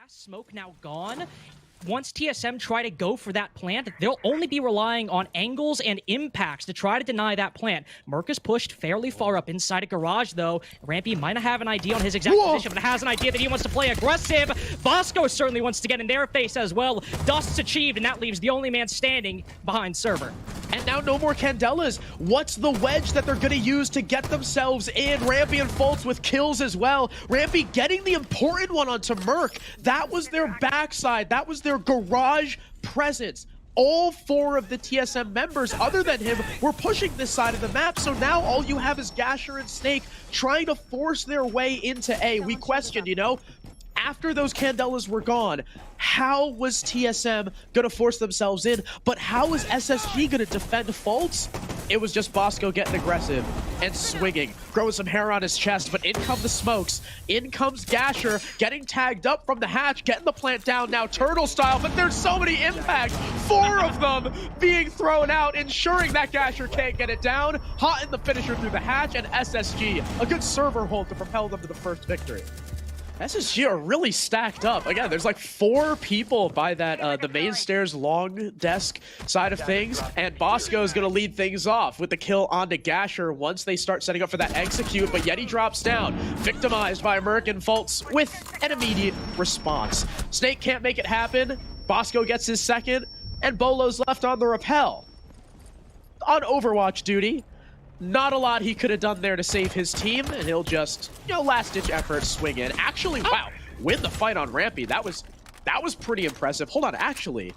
Smoke now gone. Once TSM try to go for that plant, they'll only be relying on angles and impacts to try to deny that plant. Merc is pushed fairly far up inside a garage, though. Rampy might not have an idea on his exact position, but has an idea that he wants to play aggressive. Bosco certainly wants to get in their face as well. Dust's achieved, and that leaves the only man standing behind Server. And now no more Candelas. What's the wedge that they're going to use to get themselves in? Rampy and Fultz with kills as well. Rampy getting the important one onto Merc. That was their backside. That was their garage presence. All four of the TSM members, other than him, were pushing this side of the map. So now all you have is Gasher and Snake trying to force their way into A. We questioned, you know, after those Candelas were gone, how was TSM going to force themselves in? But how is SSG going to defend Fultz? It was just Bosco getting aggressive and swinging, growing some hair on his chest, but in come the smokes. In comes Gasher, getting tagged up from the hatch, getting the plant down now, turtle style, but there's so many impacts. 4 of them being thrown out, ensuring that Gasher can't get it down. Hot in the finisher through the hatch, and SSG, a good server hold to propel them to the first victory. SSG are really stacked up. Again, there's like 4 people by that the main stairs long desk side of things, and Bosco is going to lead things off with the kill onto Gasher once they start setting up for that execute, but Yeti drops down, victimized by Merc and Fultz with an immediate response. Snake can't make it happen, Bosco gets his second, and Bolo's left on the rappel. On Overwatch duty. Not a lot he could have done there to save his team, and he'll just, you know, last-ditch effort swing in. Actually, wow, win the fight on Rampy. That was pretty impressive. Hold on, actually,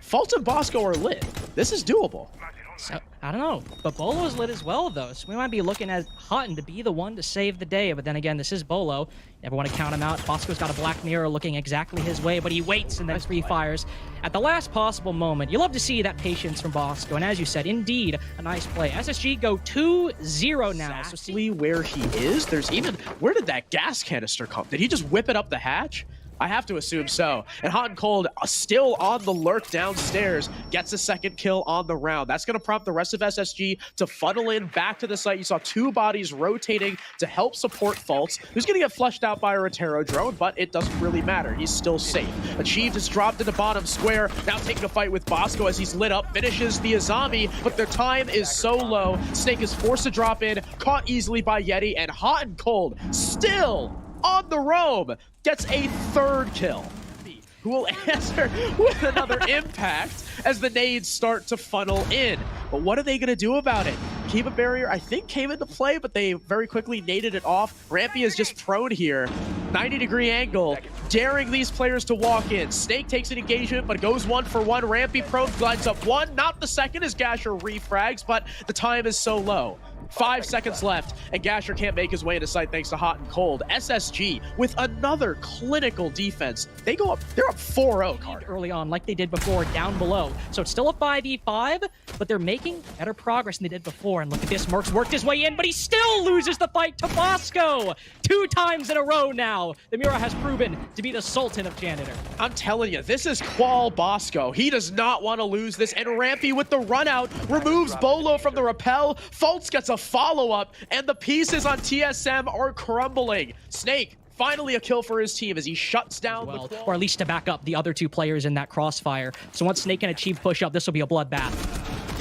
Fultz and Bosco are lit. This is doable. So, I don't know, but Bolo's lit as well, though, so we might be looking at Hutton to be the one to save the day, but then again, this is Bolo. Never want to count him out. Bosco's got a black mirror looking exactly his way, but he waits and then free fires at the last possible moment. You love to see that patience from Bosco, and as you said, indeed, a nice play. SSG go 2-0 now. So see where he is? There's even, where did that gas canister come? Did he just whip it up the hatch? I have to assume so. And Hot and Cold still on the lurk downstairs, gets a second kill on the round. That's going to prompt the rest of SSG to funnel in back to the site. You saw 2 bodies rotating to help support Fultz, who's going to get flushed out by a Rotero drone, but it doesn't really matter. He's still safe. Achieved is dropped in the bottom square, now taking a fight with Bosco as he's lit up, finishes the Azami, but their time is so low. Snake is forced to drop in, caught easily by Yeti, and Hot and Cold still on the roam, gets a 3rd kill, who will answer with another impact as the nades start to funnel in. But what are they going to do about it? Keep a barrier, I think, came into play, but they very quickly naded it off. Rampy is just prone here. 90-degree angle, daring these players to walk in. Snake takes an engagement, but goes 1 for 1. Rampy prone glides up 1, not the second as Gasher refrags, but the time is so low. 5 seconds left, and Gasher can't make his way into sight thanks to Hot and Cold. SSG with another clinical defense. They go up, they're up 4-0, Carter. Early on, like they did before, down below. So it's still a 5v5, but they're making better progress than they did before. And look at this, Merc's worked his way in, but he still loses the fight to Bosco. 2 times in a row now. The Mura has proven to be the Sultan of Janitor. I'm telling you, this is Qual Bosco. He does not want to lose this, and Rampy with the run out removes Bolo from the rappel. Fultz gets a follow-up, and the pieces on TSM are crumbling. Snake, finally a kill for his team as he shuts down the Qual. Or at least to back up the other 2 players in that crossfire. So once Snake can achieve push-up, this will be a bloodbath.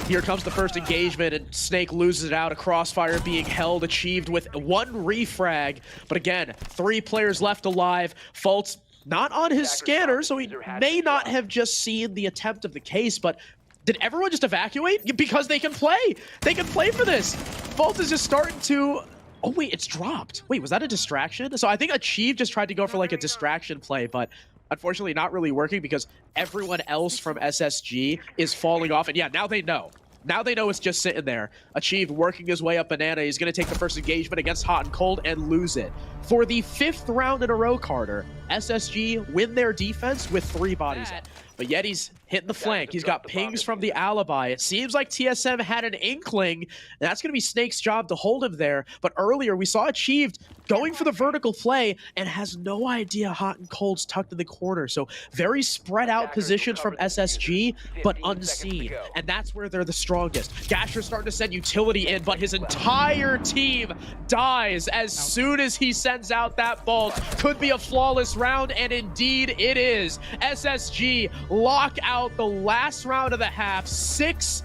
Here comes the first engagement, and Snake loses it out. A crossfire being held, achieved with 1 refrag. But again, 3 players left alive. Fultz not on his scanner, so he may not have just seen the attempt of the case, but did everyone just evacuate? Because they can play. They can play for this. Fultz is just starting to... Oh, wait, it's dropped. Wait, was that a distraction? So I think Achieve just tried to go for like a distraction play, but unfortunately not really working because everyone else from SSG is falling off. And yeah, now they know. Now they know it's just sitting there. Achieved working his way up Banana. He's going to take the first engagement against Hot and Cold and lose it. For the 5th round in a row, Carter, SSG win their defense with 3 bodies up. But Yeti's hitting the flank. He's got pings from the alibi. It seems like TSM had an inkling. That's going to be Snake's job to hold him there. But earlier, we saw Achieved going for the vertical play and has no idea Hot and Cold's tucked in the corner. So very spread out positions from SSG, but unseen. And that's where they're the strongest. Gasher's starting to send utility in, but his entire team dies as soon as he sends sends out that bolt. Could be a flawless round, and indeed it is. SSG lock out the last round of the half, 6-0.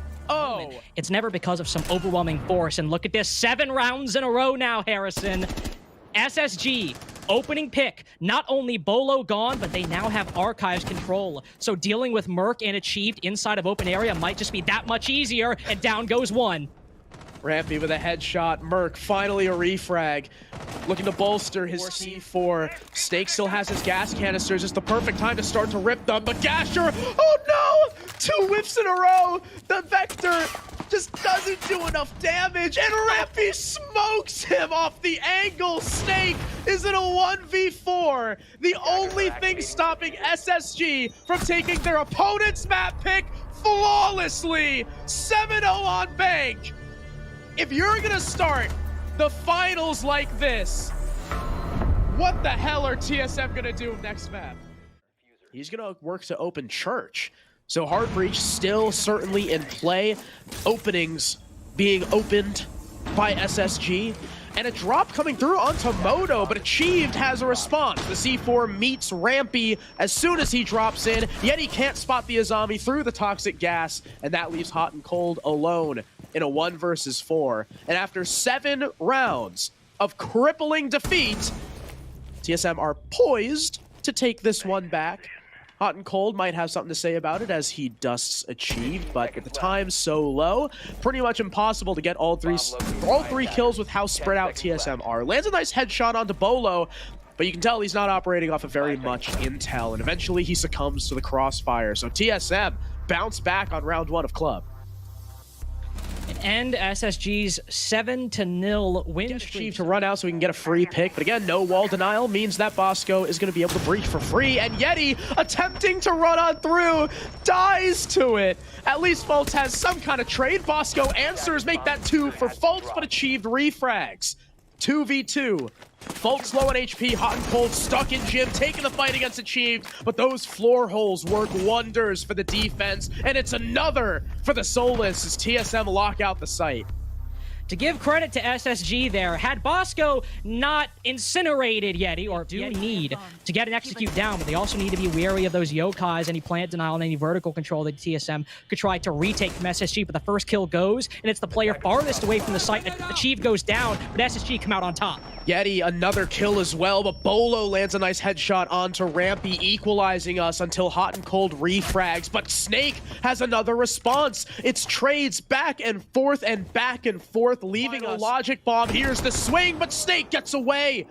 It's never because of some overwhelming force, and look at this, 7 rounds in a row now, Harrison. SSG, opening pick, not only Bolo gone, but they now have Archives control. So dealing with Merc and Achieved inside of open area might just be that much easier, and down goes one. Rampy with a headshot. Merc finally a refrag. Looking to bolster his C4. Snake still has his gas canisters. It's the perfect time to start to rip them. But Gasher, oh no! 2 whiffs in a row. The Vector just doesn't do enough damage. And Rampy smokes him off the angle. Snake is in a 1v4. The only thing stopping SSG from taking their opponent's map pick flawlessly. 7-0 on bank. If you're gonna start the finals like this, what the hell are TSM gonna do next map? He's gonna work to open Church. So Hard Breach still certainly in play. Openings being opened by SSG. And a drop coming through onto Moto, but Achieved has a response. The C4 meets Rampy as soon as he drops in, yet he can't spot the Azami through the toxic gas, and that leaves Hot and Cold alone in a 1 versus 4. And after 7 rounds of crippling defeat, TSM are poised to take this one back. Hot and Cold might have something to say about it as he dusts Achieved, but with the time so low, pretty much impossible to get all three kills with how spread out TSM are. Lands a nice headshot onto Bolo, but you can tell he's not operating off of very much intel, and eventually he succumbs to the crossfire. So TSM bounce back on round 1 of Club. And SSG's 7-0 win streak to run out so we can get a free pick. But again, no wall denial means that Bosco is going to be able to breach for free. And Yeti, attempting to run on through, dies to it. At least Fultz has some kind of trade. Bosco answers, make that 2 for Fultz, but Achieved refrags. 2v2. Fultz low on HP, Hot and Cold stuck in gym, taking the fight against Achieved, but those floor holes work wonders for the defense, and it's another for the Soulless as TSM lock out the site. To give credit to SSG there, had Bosco not incinerated Yeti, or do need to get an execute down, but they also need to be wary of those yokais, any plant denial, and any vertical control that TSM could try to retake from SSG, but the first kill goes, and it's the player farthest away from the site. Achieved goes down, but SSG come out on top. Yeti, another kill as well, but Bolo lands a nice headshot onto Rampy, equalizing us until Hot and Cold refrags, but Snake has another response. It's trades back and forth, leaving a logic bomb. Here's the swing, but Snake gets away.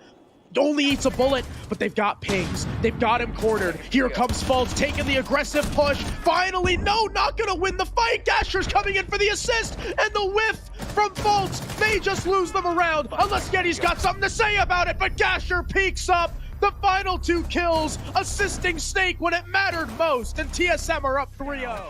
Only eats a bullet, but they've got pings. They've got him cornered. Here comes Fultz taking the aggressive push. Finally, no, not gonna win the fight. Gasher's coming in for the assist, and the whiff from Fultz may just lose them around, unless Yeti's got something to say about it, but Gasher peeks up. The final 2 kills, assisting Snake when it mattered most, and TSM are up 3-0.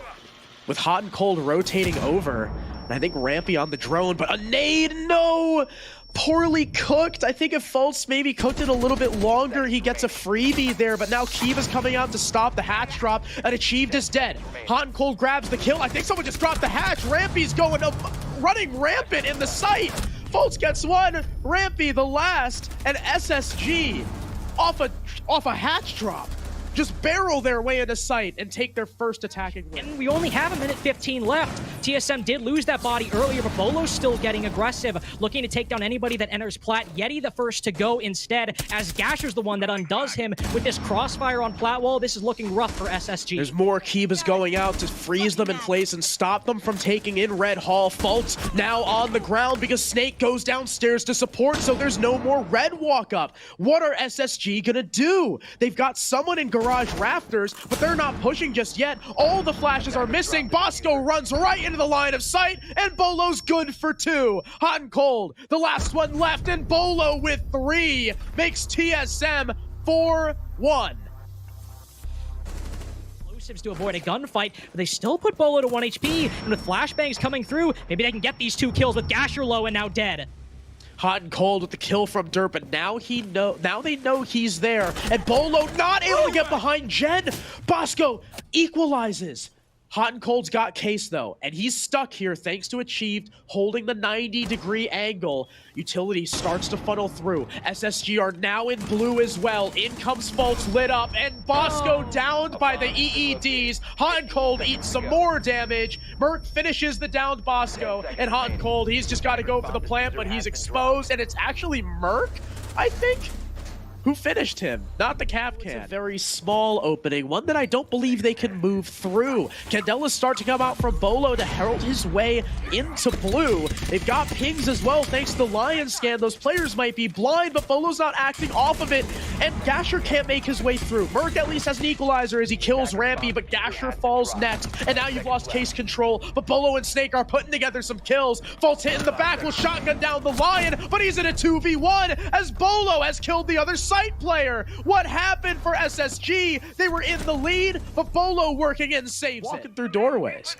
With Hot and Cold rotating over, and I think Rampy on the drone, but a nade, no! Poorly cooked. I think if Fultz maybe cooked it a little bit longer, he gets a freebie there, but now Kiva's coming out to stop the hatch drop, and Achieved is dead. Hot and Cold grabs the kill. I think someone just dropped the hatch. Rampy's going up, running rampant in the site. Fultz gets one, Rampy the last, and SSG off a hatch drop just barrel their way into sight and take their first attacking win. And we only have 1:15 left. TSM did lose that body earlier, but Bolo's still getting aggressive, looking to take down anybody that enters plat. Yeti the first to go instead, as Gasher's the one that undoes him with this crossfire on plat wall. This is looking rough for SSG. There's more Kibas going out to freeze them in place and stop them from taking in Red Hall. Fultz now on the ground because Snake goes downstairs to support, so there's no more red walk up. What are SSG gonna do? They've got someone in garage rafters, but they're not pushing just yet. All the flashes are missing. Bosco runs right into the line of sight, and Bolo's good for 2. Hot and Cold, the last one left, and Bolo with 3 makes TSM 4-1. Explosives to avoid a gunfight, but they still put Bolo to 1 HP, and with flashbangs coming through, maybe they can get these 2 kills with Gasher low and now dead. Hot and Cold with the kill from Dirt, but now they know he's there. And Bolo not able to get behind Jen. Bosco equalizes. Hot and Cold's got Case though, and he's stuck here thanks to Achieved holding the 90-degree angle. Utility starts to funnel through. SSG are now in blue as well. In comes Fultz lit up, and Bosco downed by the EEDs. Hot and Cold eats some more damage. Merc finishes the downed Bosco, and Hot and Cold, he's just got to go for the plant, but he's exposed, and it's actually Merc, I think, who finished him, not the Capcan. It's a very small opening, one that I don't believe they can move through. Candela's start to come out from Bolo to herald his way into blue. They've got pings as well, thanks to the Lion scan. Those players might be blind, but Bolo's not acting off of it, and Gasher can't make his way through. Merc at least has an equalizer as he kills Rampy, but Gasher falls next, and now you've lost Case control, but Bolo and Snake are putting together some kills. Fultz hit in the back, will shotgun down the Lion, but he's in a 2v1 as Bolo has killed the other side player. What happened for SSG? They were in the lead, but Bolo working in saves walking through doorways.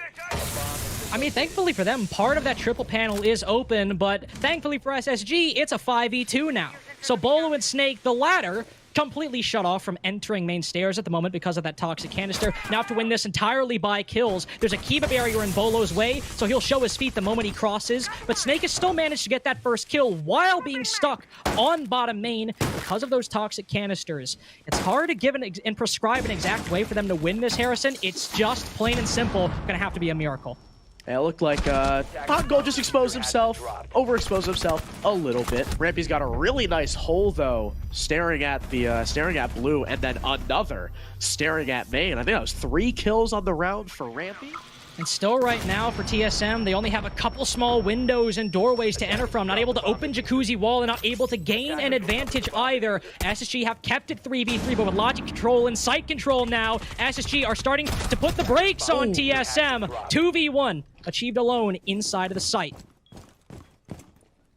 I mean, thankfully for them, part of that triple panel is open, but thankfully for SSG, it's a 5v2 now. So Bolo and Snake, the latter, completely shut off from entering main stairs at the moment because of that toxic canister. Now have to win this entirely by kills. There's a Kiva barrier in Bolo's way, so he'll show his feet the moment he crosses, but Snake has still managed to get that first kill while being stuck on bottom main because of those toxic canisters. It's hard to give and prescribe an exact way for them to win this, Harrison. It's just plain and simple gonna have to be a miracle. It looked like Hot Gold just exposed himself, overexposed himself a little bit. Rampy's got a really nice hole though, staring at blue, and then another staring at main. I think that was 3 kills on the round for Rampy. And still right now for TSM, they only have a couple small windows and doorways to enter from. Not able to open Jacuzzi wall and not able to gain an advantage either. SSG have kept it 3v3, but with logic control and site control now, SSG are starting to put the brakes on TSM. 2v1, Achieved alone inside of the site.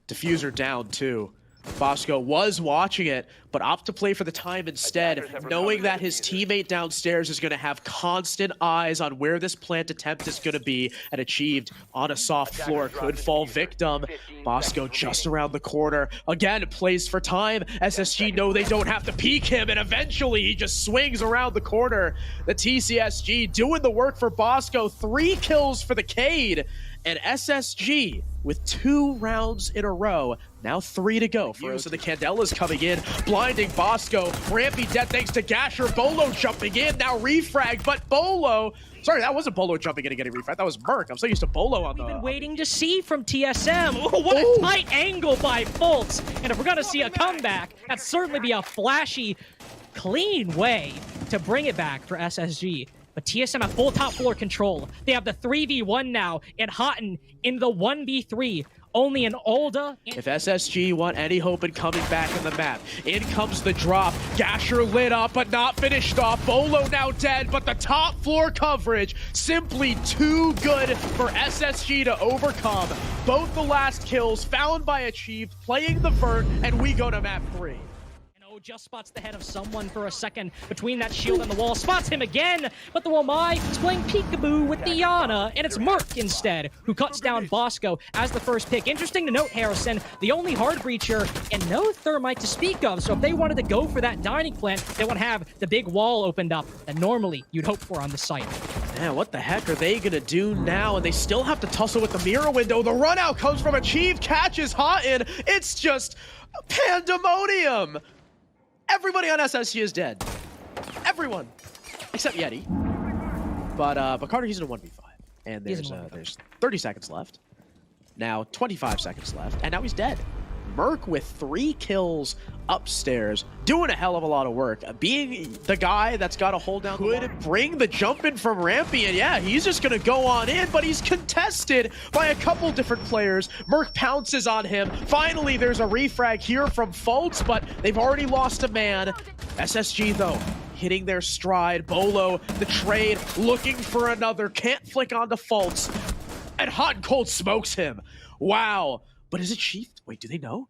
Diffuser down too. Bosco was watching it, but opts to play for the time instead, knowing that his teammate downstairs is going to have constant eyes on where this plant attempt is going to be, and Achieved on a soft floor could fall victim. Bosco just around the corner. Again, plays for time. SSG know they don't have to peek him, and eventually he just swings around the corner. The TCSG doing the work for Bosco. 3 kills for the Cade. And SSG with 2 rounds in a row. Now 3 to go. So the Candela's coming in, blinding Bosco. Rampy dead thanks to Gasher. Bolo jumping in, now refrag, but Bolo... Sorry, that wasn't Bolo jumping in and getting refrag. That was Merc. I'm so used to Bolo on the... We've been waiting to see from TSM. Ooh, what a tight angle by Fultz. And if we're going to see a comeback, that'd certainly be a flashy, clean way to bring it back for SSG. But TSM have full top floor control. They have the 3v1 now, and Houghton in the 1v3. Only an Olda. If SSG want any hope in coming back in the map, in comes the drop. Gasher lit up, but not finished off. Bolo now dead, but the top floor coverage simply too good for SSG to overcome. Both the last kills found by Achieved, playing the vert, and we go to map 3. Just spots the head of someone for a second between that shield and the wall. Spots him again, but the Womai is playing peekaboo with Diana, and it's Merc instead who cuts down Bosco as the first pick. Interesting to note, Harrison, the only hard breacher and no thermite to speak of, so if they wanted to go for that dining plant, they would have the big wall opened up that normally you'd hope for on the site. Man, what the heck are they gonna do now? And they still have to tussle with the mirror window. The run out comes from Achieved, catches Houghton. It's just pandemonium. Everybody on SSG is dead. Everyone. Except Yeti. But Carter, he's in a 1v5. And there's 30 seconds left. Now 25 seconds left. And now he's dead. Merc with 3 kills upstairs, doing a hell of a lot of work. Being the guy that's got to hold down could bring the jump in from Rampy, and yeah, he's just gonna go on in, but he's contested by a couple different players. Merc pounces on him. Finally, there's a refrag here from Fultz, but they've already lost a man. SSG, though, hitting their stride. Bolo, the trade, looking for another. Can't flick onto Fultz. And Hot and Cold smokes him. Wow. But is it Achieved? Wait, do they know?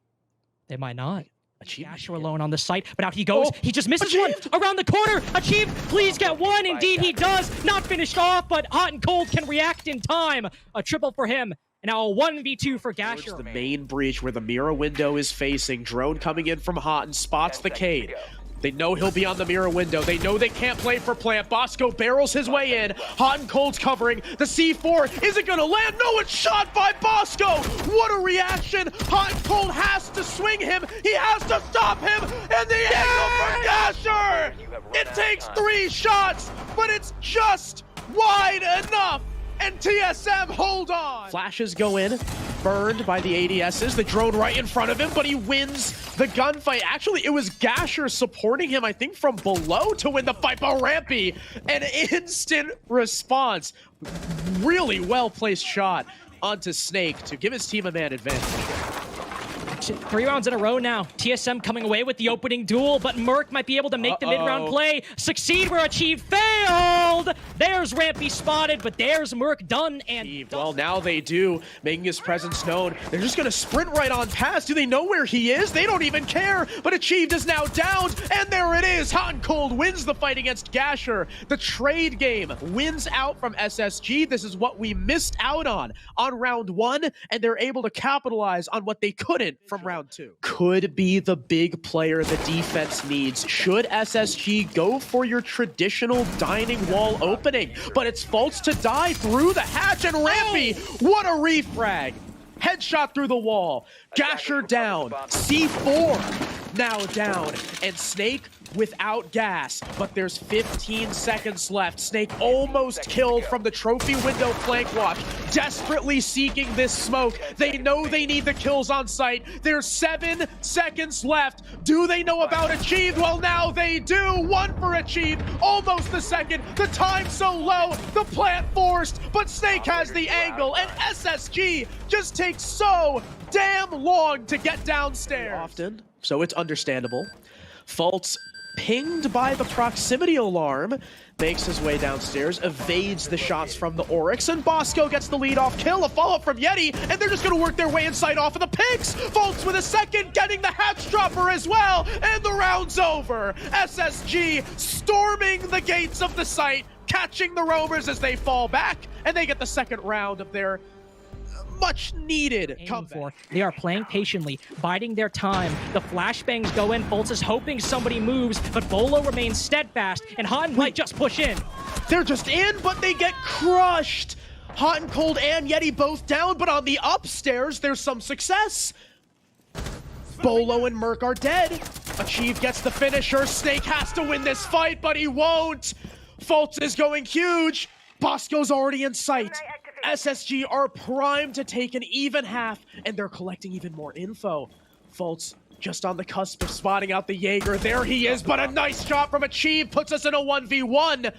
They might not. Achieved. Gasher alone on the site, but out he goes. He just misses one around the corner. Achieved, please get one. Indeed, he does. Not finished off, but Hot and Cold can react in time. A triple for him. And now a 1v2 for Gasher. The main breach where the mirror window is facing. Drone coming in from Hot and spots the Cade. They know he'll be on the mirror window. They know they can't play for plant. Bosco barrels his way in. Hot and Cold's covering. The C4 isn't gonna land. No, it's shot by Bosco. What a reaction. Hot and Cold has to swing him. He has to stop him. And the angle for Gasher. It takes 3 shots, but it's just wide enough. And TSM hold on. Flashes go in, burned by the ADSs. The drone right in front of him, but he wins the gunfight. Actually, it was Gasher supporting him, I think, from below to win the fight. But Rampy, an instant response. Really well-placed shot onto Snake to give his team a man advantage. 3 rounds in a row now. TSM coming away with the opening duel, but Merc might be able to make the mid-round play. Succeed where Achieve failed! There's Rampy spotted, but there's Merc done and well, now they do, making his presence known. They're just gonna sprint right on past. Do they know where he is? They don't even care, but Achieved is now downed, and there it is. Hot and Cold wins the fight against Gasher. The trade game wins out from SSG. This is what we missed out on round 1, and they're able to capitalize on what they couldn't from round 2. Could be the big player the defense needs. Should SSG go for your traditional dining wall opening? But it's Fultz to die through the hatch, and Rampy, what a refrag. Headshot through the wall. Gasher down. C4 now down. And Snake without gas, but there's 15 seconds left. Snake almost killed from the trophy window flank watch, desperately seeking this smoke. They know they need the kills on site. There's 7 seconds left. Do they know about Achieved? Well, now they do. 1 for Achieved, almost the second. The time so low, the plant forced, but Snake has the angle, and SSG just takes so damn long to get downstairs. Often, so it's understandable. Fultz, pinged by the proximity alarm, makes his way downstairs, evades the shots from the Oryx, and Bosco gets the lead-off kill, a follow-up from Yeti, and they're just gonna work their way inside off of the pigs. Fultz with a second, getting the hatch dropper as well, and the round's over. SSG storming the gates of the site, catching the roamers as they fall back, and they get the second round of their much needed comeback. They are playing patiently, biding their time. The flashbangs go in. Fultz is hoping somebody moves, but Bolo remains steadfast, and Hot and might just push in. They're just in, but they get crushed. Hot and Cold and Yeti both down, but on the upstairs, there's some success. Bolo and Merc are dead. Achieve gets the finisher. Snake has to win this fight, but he won't. Fultz is going huge. Bosco's already in sight. SSG are primed to take an even half, and they're collecting even more info. Fultz just on the cusp of spotting out the Jaeger. There he is, but a nice shot from Achieve puts us in a 1v1.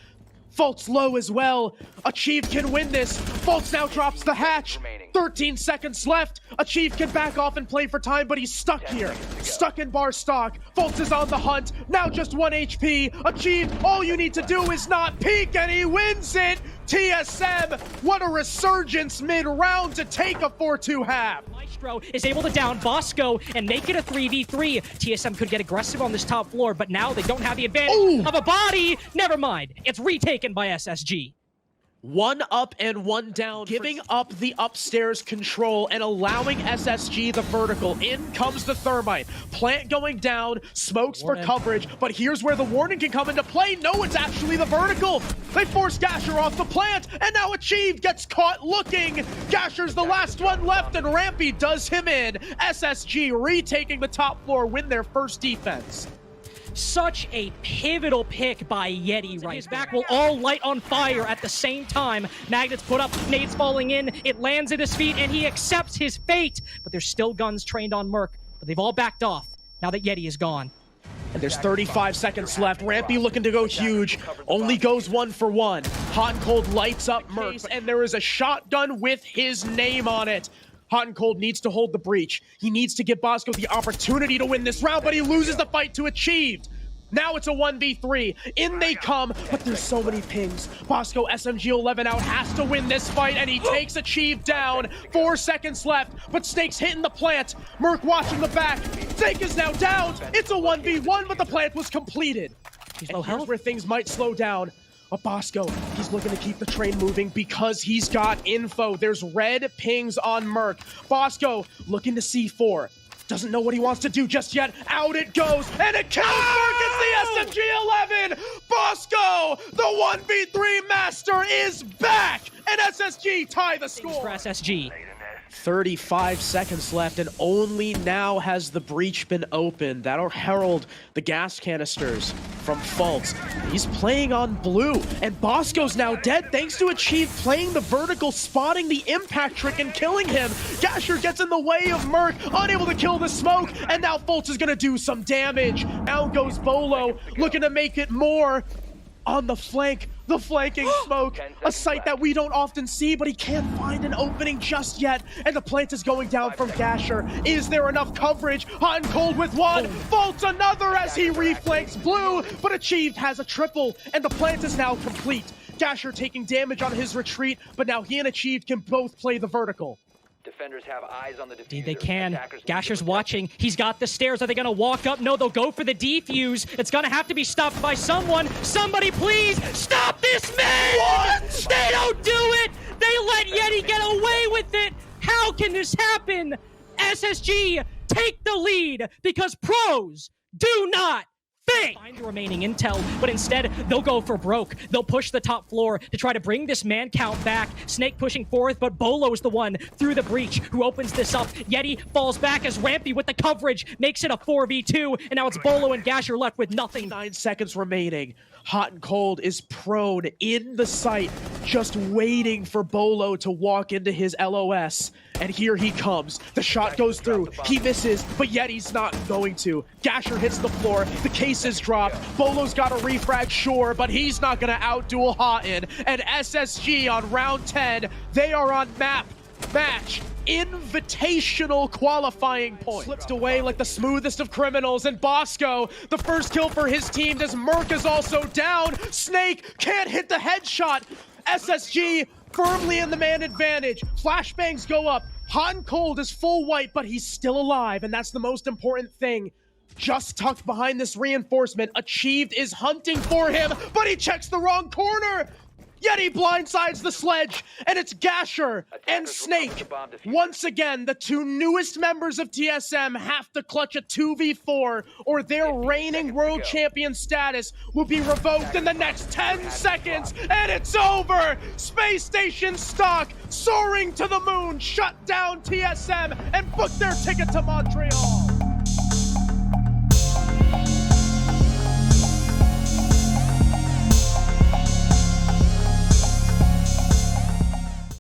Fultz low as well. Achieve can win this. Fultz now drops the hatch. 13 seconds left. Achieve can back off and play for time, but he's stuck here. Stuck in bar stock. Fultz is on the hunt. Now just 1 HP. Achieve, all you need to do is not peek, and he wins it. TSM, what a resurgence mid-round to take a 4-2 half. Maestro is able to down Bosco and make it a 3v3. TSM could get aggressive on this top floor, but now they don't have the advantage of a body. Never mind. It's retaken by SSG. 1 up and 1 down, giving up the upstairs control and allowing SSG the vertical. In comes the thermite. Plant going down, smokes for coverage, but here's where the warning can come into play. No, it's actually the vertical. They force Gasher off the plant, and now Achieved gets caught looking. Gasher's the last one left, and Rampy does him in. SSG retaking the top floor, win their first defense. Such a pivotal pick by Yeti right. His back will all light on fire at the same time. Magnets put up, nades falling in, it lands at his feet, and he accepts his fate. But there's still guns trained on Merc, but they've all backed off now that Yeti is gone. And there's 35 seconds left. Rampy looking to go huge. Only goes 1 for 1. Hot and Cold lights up Merc, and there is a shotgun with his name on it. Hot and Cold needs to hold the breach. He needs to give Bosco the opportunity to win this round, but he loses the fight to Achieved. Now it's a 1v3. In they come, but there's so many pings. Bosco, SMG-11 out, has to win this fight, and he takes Achieved down. 4 seconds left, but Snake's hitting the plant. Merc watching the back. Snake is now down. It's a 1v1, but the plant was completed. And here's where things might slow down. But Bosco, he's looking to keep the train moving because he's got info. There's red pings on Merc. Bosco looking to C4. Doesn't know what he wants to do just yet. Out it goes, and it kills Merc. It's the SMG 11. Bosco, the 1v3 master, is back, and SSG tie the score. For SSG. 35 seconds left, and only now has the breach been opened. That'll herald the gas canisters from Faults. He's playing on blue, and Bosco's now dead thanks to Achieve playing the vertical, spotting the impact trick and killing him. Gasher gets in the way of Merc, unable to kill the smoke, and now Faults is gonna do some damage. Out goes Bolo, looking to make it more on the flank. The flanking smoke, a sight that we don't often see, but he can't find an opening just yet, and the plant is going down from Gasher. Is there enough coverage? Hot and Cold with one, Faults another as he reflanks blue, but Achieved has a triple, and the plant is now complete. Gasher taking damage on his retreat, but now he and Achieved can both play the vertical. Defenders have eyes on the diffuser. They can. Gasher's watching. He's got the stairs. Are they going to walk up? No, they'll go for the defuse. It's going to have to be stopped by someone. Somebody please stop this man! What? They don't do it! They let Yeti get away with it! How can this happen? SSG take the lead because pros do not find the remaining intel, but instead they'll go for broke. They'll push the top floor to try to bring this man count back. Snake pushing forth, but Bolo is the one through the breach who opens this up. Yeti falls back as Rampy with the coverage makes it a 4v2, and now it's Bolo and Gasher left with nothing. 9 seconds remaining. Hot and Cold is prone in the site, just waiting for Bolo to walk into his LOS. And here he comes. The shot goes through. He misses, but Yeti's not going to. Gasher hits the floor. The case is dropped. Bolo's got a refrag, sure, but he's not going to outduel Houghton. And SSG on round 10, they are on match Invitational qualifying point. Slipped away like the smoothest of criminals, and Bosco, the first kill for his team as Merc is also down. Snake can't hit the headshot. SSG firmly in the man advantage. Flashbangs go up. Hot and Cold is full white, but he's still alive, and that's the most important thing. Just tucked behind this reinforcement, Achieved is hunting for him, but he checks the wrong corner. Yeti blindsides the sledge, and it's Gasher and Snake. Once again, the two newest members of TSM have to clutch a 2v4, or their reigning world champion status will be revoked in the next 10 seconds, and it's over! Space Station stock soaring to the moon shut down TSM and book their ticket to Montreal.